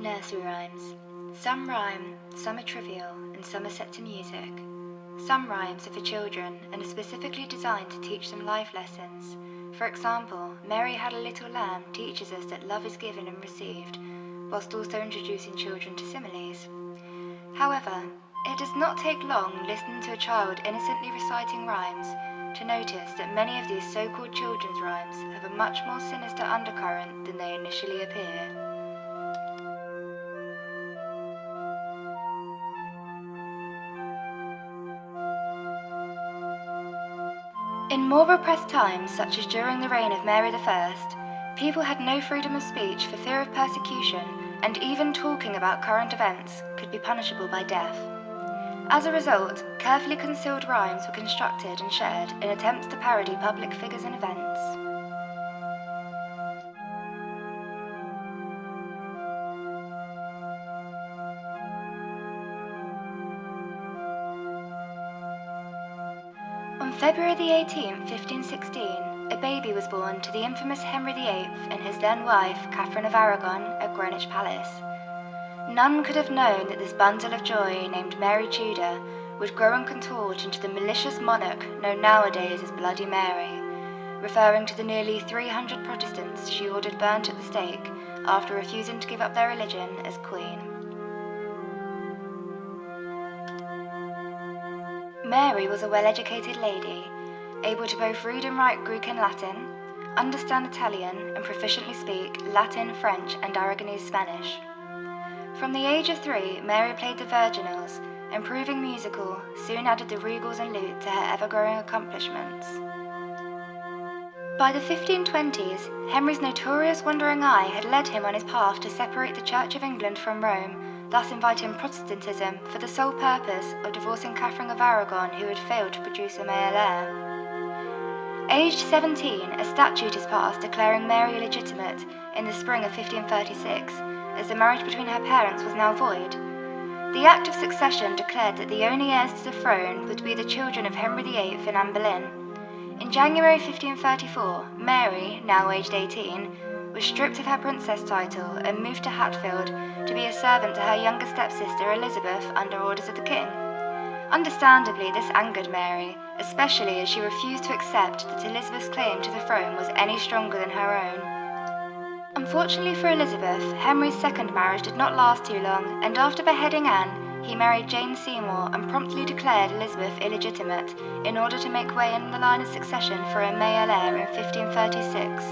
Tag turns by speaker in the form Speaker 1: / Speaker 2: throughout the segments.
Speaker 1: Nursery rhymes. Some rhyme, some are trivial, and some are set to music. Some rhymes are for children and are specifically designed to teach them life lessons. For example, Mary Had a Little Lamb teaches us that love is given and received, whilst also introducing children to similes. However, it does not take long listening to a child innocently reciting rhymes to notice that many of these so-called children's rhymes have a much more sinister undercurrent than they initially appear. In more repressed times, such as during the reign of Mary I, people had no freedom of speech for fear of persecution, and even talking about current events could be punishable by death. As a result, carefully concealed rhymes were constructed and shared in attempts to parody public figures and events. On February the 18th, 1516, a baby was born to the infamous Henry VIII and his then wife, Catherine of Aragon, at Greenwich Palace. None could have known that this bundle of joy, named Mary Tudor, would grow and contort into the malicious monarch known nowadays as Bloody Mary, referring to the nearly 300 Protestants she ordered burnt at the stake after refusing to give up their religion as queen. Mary was a well-educated lady, able to both read and write Greek and Latin, understand Italian, and proficiently speak Latin, French, and Aragonese Spanish. From the age of 3, Mary played the virginals, and proving musical, soon added the regals and lute to her ever-growing accomplishments. By the 1520s, Henry's notorious wandering eye had led him on his path to separate the Church of England from Rome, thus inviting Protestantism for the sole purpose of divorcing Catherine of Aragon, who had failed to produce a male heir. Aged 17, a statute is passed declaring Mary illegitimate in the spring of 1536, as the marriage between her parents was now void. The Act of Succession declared that the only heirs to the throne would be the children of Henry VIII and Anne Boleyn. In January 1534, Mary, now aged 18, was stripped of her princess title and moved to Hatfield to be a servant to her younger stepsister Elizabeth under orders of the king. Understandably, this angered Mary, especially as she refused to accept that Elizabeth's claim to the throne was any stronger than her own. Unfortunately for Elizabeth, Henry's second marriage did not last too long, and after beheading Anne, he married Jane Seymour and promptly declared Elizabeth illegitimate in order to make way in the line of succession for a male heir in 1536.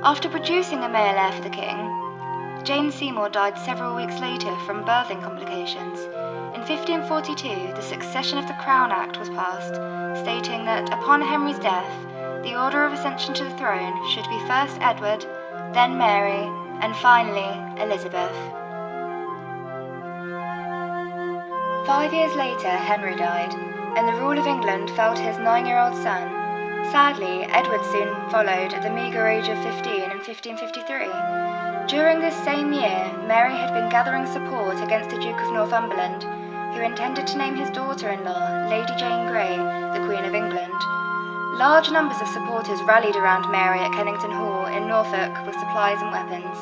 Speaker 1: After producing a male heir for the king, Jane Seymour died several weeks later from birthing complications. In 1542, the Succession of the Crown Act was passed, stating that upon Henry's death, the order of ascension to the throne should be first Edward, then Mary, and finally Elizabeth. 5 years later, Henry died, and the rule of England fell to his 9-year-old son. Sadly, Edward soon followed at the meagre age of 15 in 1553. During this same year, Mary had been gathering support against the Duke of Northumberland, who intended to name his daughter-in-law, Lady Jane Grey, the Queen of England. Large numbers of supporters rallied around Mary at Kennington Hall in Norfolk with supplies and weapons.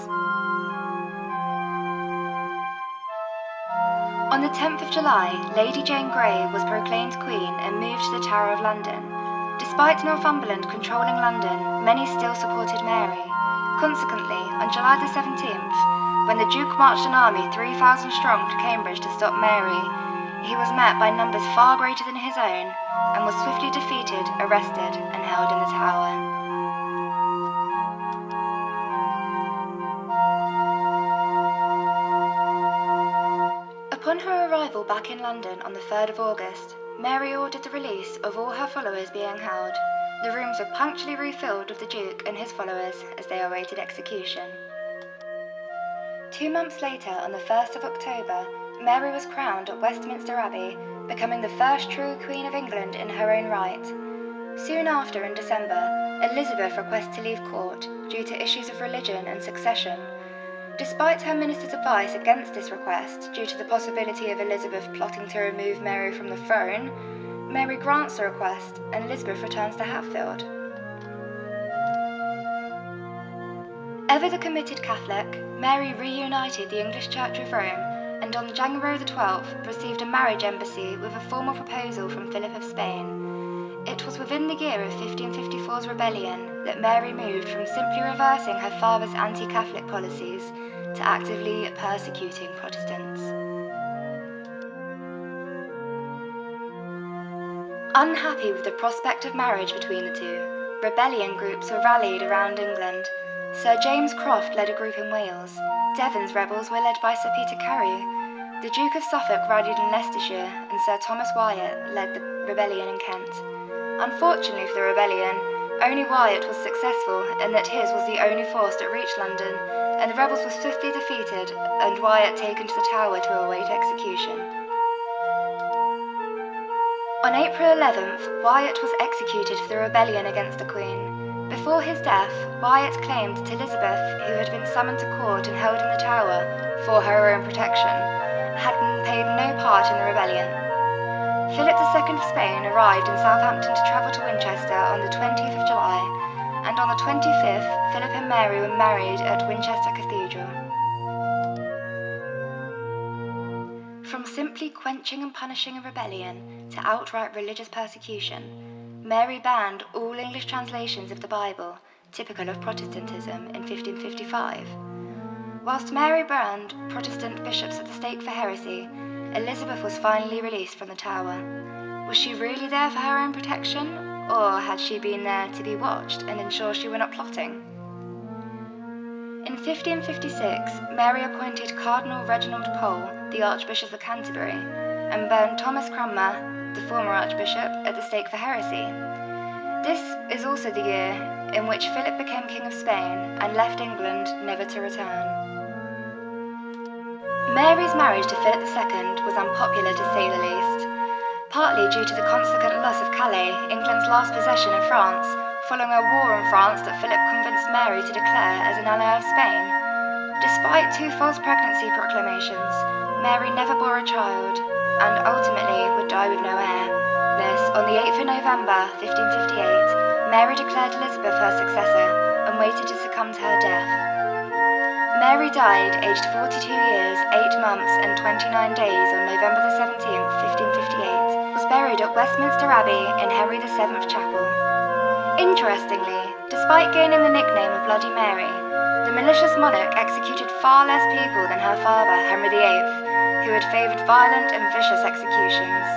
Speaker 1: On the 10th of July, Lady Jane Grey was proclaimed Queen and moved to the Tower of London. Despite Northumberland controlling London, many still supported Mary. Consequently, on July the 17th, when the Duke marched an army 3,000 strong to Cambridge to stop Mary, he was met by numbers far greater than his own and was swiftly defeated, arrested, and held in the Tower. Upon her arrival back in London on the 3rd of August, Mary ordered the release of all her followers being held. The rooms were punctually refilled with the Duke and his followers as they awaited execution. 2 months later, on the 1st of October, Mary was crowned at Westminster Abbey, becoming the first true Queen of England in her own right. Soon after, in December, Elizabeth requests to leave court due to issues of religion and succession. Despite her minister's advice against this request due to the possibility of Elizabeth plotting to remove Mary from the throne, Mary grants the request and Elizabeth returns to Hatfield. Ever the committed Catholic, Mary reunited the English Church with Rome, and on January the 12th received a marriage embassy with a formal proposal from Philip of Spain. It was within the year of 1554's rebellion that Mary moved from simply reversing her father's anti-Catholic policies to actively persecuting Protestants. Unhappy with the prospect of marriage between the two, rebellion groups were rallied around England. Sir James Croft led a group in Wales. Devon's rebels were led by Sir Peter Carew. The Duke of Suffolk rallied in Leicestershire, and Sir Thomas Wyatt led the rebellion in Kent. Unfortunately for the rebellion, only Wyatt was successful in that his was the only force that reached London, and the rebels were swiftly defeated and Wyatt taken to the Tower to await execution. On April 11th, Wyatt was executed for the rebellion against the Queen. Before his death, Wyatt claimed that Elizabeth, who had been summoned to court and held in the Tower for her own protection, had paid no part in the rebellion. Philip II of Spain arrived in Southampton to travel to Winchester on the 20th of July, and on the 25th, Philip and Mary were married at Winchester Cathedral. From simply quenching and punishing a rebellion to outright religious persecution, Mary banned all English translations of the Bible, typical of Protestantism, in 1555. Whilst Mary burned Protestant bishops at the stake for heresy, Elizabeth was finally released from the Tower. Was she really there for her own protection, or had she been there to be watched and ensure she were not plotting? In 1556, Mary appointed Cardinal Reginald Pole, the Archbishop of Canterbury, and burned Thomas Cranmer, the former Archbishop, at the stake for heresy. This is also the year in which Philip became King of Spain and left England never to return. Mary's marriage to Philip II was unpopular to say the least, partly due to the consequent loss of Calais, England's last possession in France, following a war in France that Philip convinced Mary to declare as an ally of Spain. Despite 2 false pregnancy proclamations, Mary never bore a child, and ultimately would die with no heir. On the 8th of November 1558, Mary declared Elizabeth her successor and waited to succumb to her death. Mary died aged 42 years, 8 months and 29 days on November the 17th, 1558, was buried at Westminster Abbey in Henry VII Chapel. Interestingly, despite gaining the nickname of Bloody Mary, the malicious monarch executed far less people than her father, Henry VIII, who had favoured violent and vicious executions.